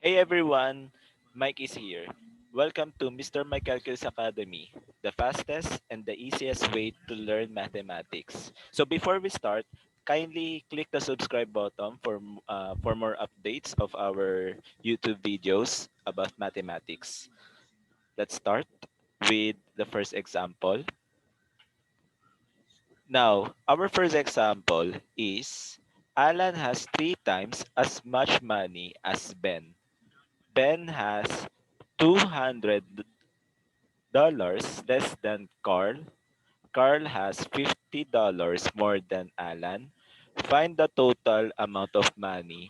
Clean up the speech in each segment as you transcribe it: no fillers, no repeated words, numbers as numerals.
Hey everyone, Mike is here. Welcome to Mr. Mike Calculus Academy, the fastest and the easiest way to learn mathematics. So before we start, kindly click the subscribe button for more updates of our YouTube videos about mathematics. Let's start with the first example. Now, our first example is Alan has three times as much money as Ben. Ben has $200 less than Carl. Carl has $50 more than Alan. Find the total amount of money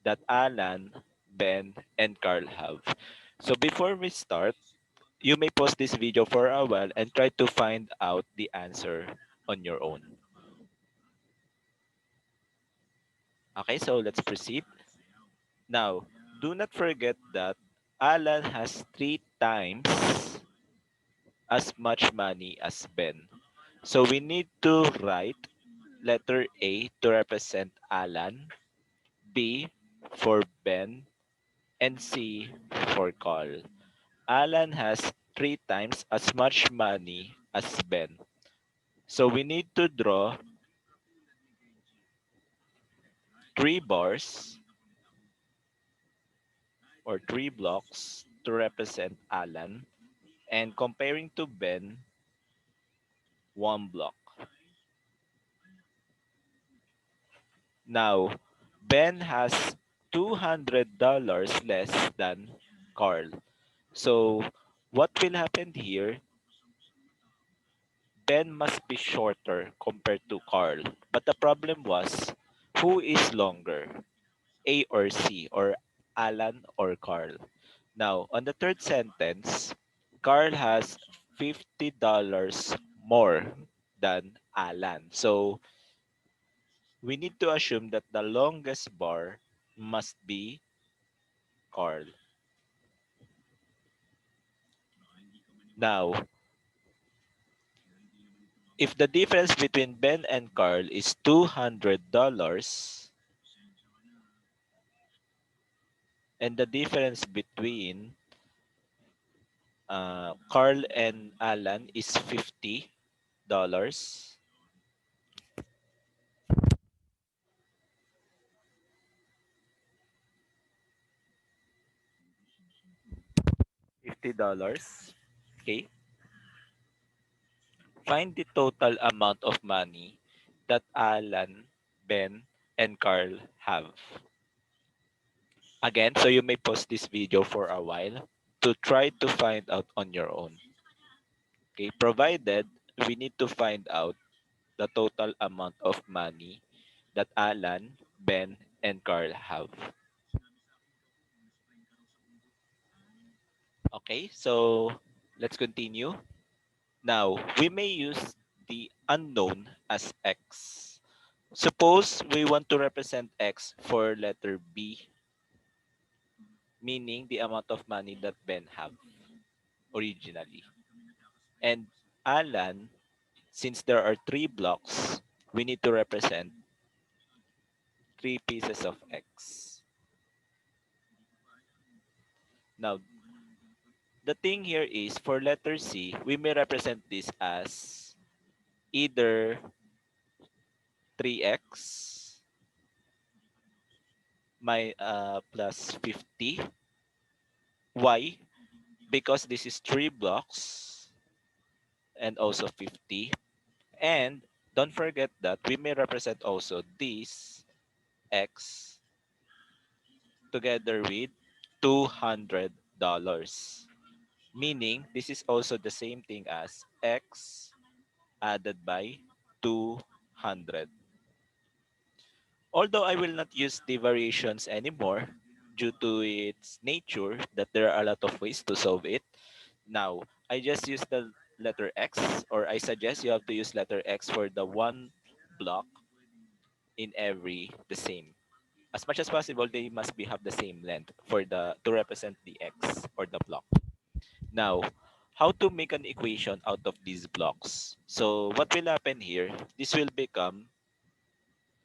that Alan, Ben, and Carl have. So before we start, you may pause this video for a while and try to find out the answer on your own. Okay, so let's proceed. Now, do not forget that Alan has three times as much money as Ben. So we need to write letter A to represent Alan, B for Ben, and C for Carl. Alan has three times as much money as Ben. So we need to draw three bars or three blocks to represent Alan, and comparing to Ben, one block. Now, Ben has $200 less than Carl. So, what will happen here? Ben must be shorter compared to Carl. But the problem was, who is longer? A or C, or Alan or Carl? Now, on the third sentence, Carl has $50 more than Alan. So, we need to assume that the longest bar must be Carl. Now, if the difference between Ben and Carl is $200 and the difference between Carl and Alan is $50, $50, okay, find the total amount of money that Alan, Ben, and Carl have. Again, so you may pause this video for a while to try to find out on your own. Okay, provided we need to find out the total amount of money that Alan, Ben, and Carl have. Okay, so let's continue. Now, we may use the unknown as x. Suppose we want to represent x for letter B, meaning the amount of money that Ben have originally. And Alan, since there are three blocks, we need to represent three pieces of x. Now, the thing here is for letter C, we may represent this as either 3x plus 50. Why? Because this is three blocks and also 50. And don't forget that we may represent also this x together with $200. Meaning, this is also the same thing as x added by 200. Although I will not use the variations anymore due to its nature that there are a lot of ways to solve it. Now, I just use the letter X, or I suggest you have to use letter X for the one block in every the same. As much as possible, they must be have the same length for the to represent the X or the block. Now, how to make an equation out of these blocks? So what will happen here? This will become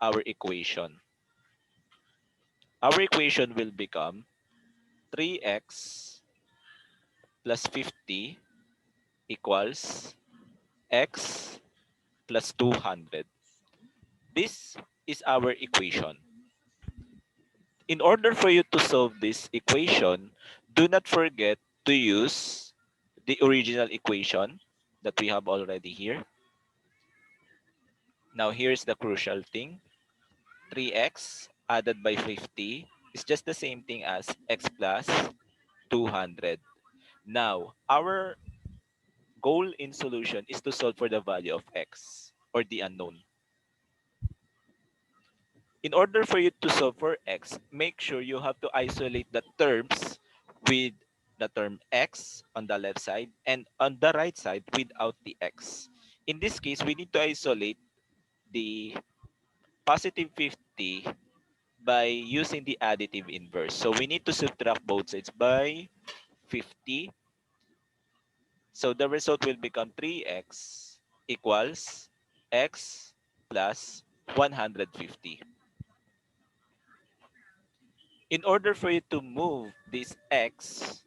our equation. Our equation will become 3x plus 50 equals x plus 200. This is our equation. In order for you to solve this equation, do not forget to use the original equation that we have already here. Now, here's the crucial thing. 3x added by 50 is just the same thing as x plus 200. Now, our goal in solution is to solve for the value of x or the unknown. In order for you to solve for x, make sure you have to isolate the terms with the term x on the left side and on the right side without the x. In this case, we need to isolate the positive 50 by using the additive inverse. So we need to subtract both sides by 50. So the result will become 3x equals x plus 150. In order for you to move this x,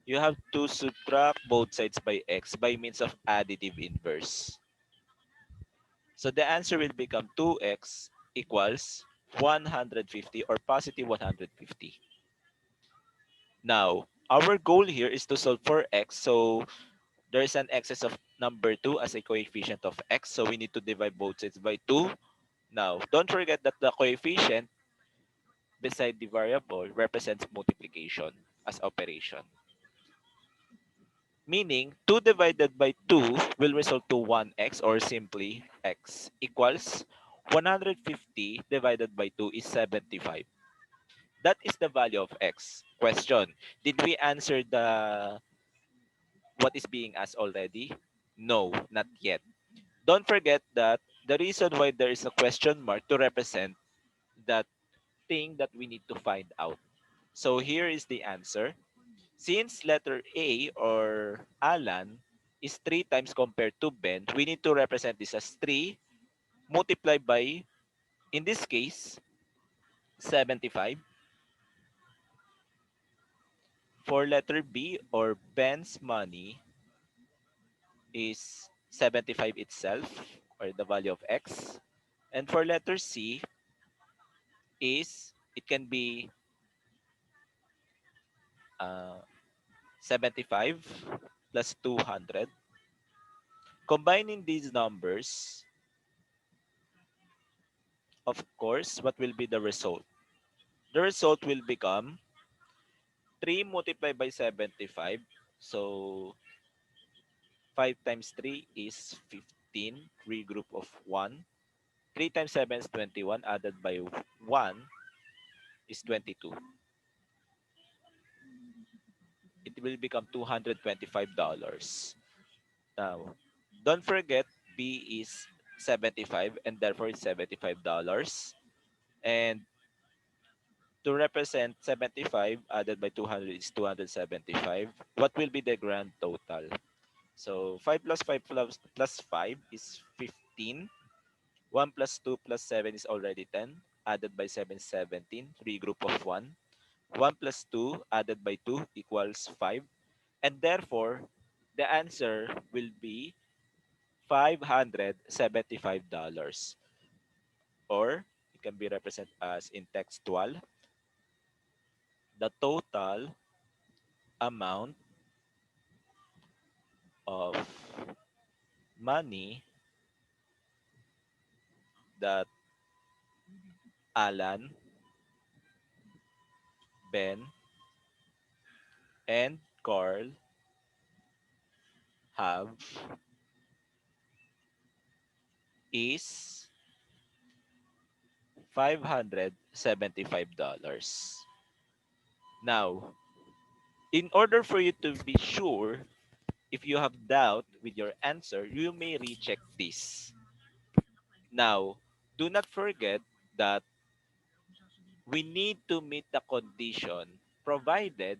you have to subtract both sides by x by means of additive inverse. So the answer will become 2x equals 150 or positive 150. Now, our goal here is to solve for x. So there is an excess of number 2 as a coefficient of x. So we need to divide both sides by 2. Now, don't forget that the coefficient beside the variable represents multiplication as operation. Meaning, 2 divided by 2 will result to 1x or simply x equals 150 divided by 2 is 75. That is the value of x. Question, did we answer the what is being asked already? No, not yet. Don't forget that the reason why there is a question mark to represent that thing that we need to find out. So here is the answer. Since letter A or Alan is 3 times compared to Ben, we need to represent this as 3 multiplied by, in this case, 75. For letter B or Ben's money is 75 itself or the value of X. And for letter C is, it can be uh, 75 plus 200. Combining these numbers, of course, what will be the result? The result will become 3 multiplied by 75. So 5 times 3 is 15, regroup of 1. 3 times 7 is 21, added by 1 is 22. It will become $225. Now, don't forget B is 75 and therefore it's $75. And to represent 75 added by 200 is 275. What will be the grand total? So 5 plus 5 plus 5 is 15. 1 plus 2 plus 7 is already 10. Added by 7 is 17. Regroup of 1. 1 plus 2 added by 2 equals 5. And therefore, the answer will be $575. Or it can be represented as in textual. The total amount of money that Alan, Ben, and Carl have is $575. Now, in order for you to be sure, if you have doubt with your answer, you may recheck this. Now, do not forget that we need to meet the condition provided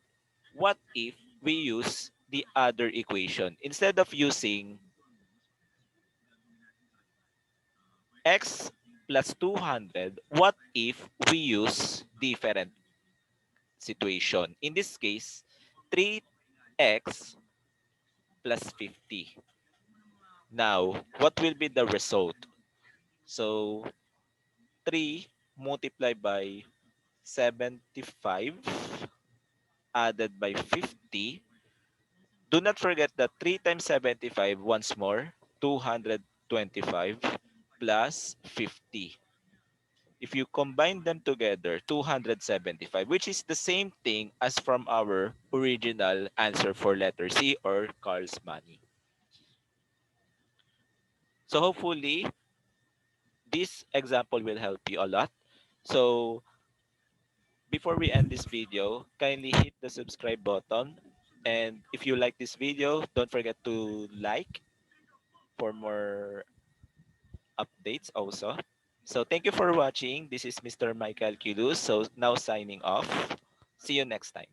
what if we use the other equation instead of using x plus 200, what if we use different situation. In this case, 3x plus 50. Now, what will be the result? So, 3 multiplied by 75 added by 50. Do not forget that 3 times 75 once more, 225 plus 50. If you combine them together, 275, which is the same thing as from our original answer for letter C or Carl's money. So hopefully, this example will help you a lot. So before we end this video, kindly hit the subscribe button. And if you like this video, don't forget to like for more updates also. So thank you for watching. This is Mr. Michael Kilus. So now signing off. See you next time.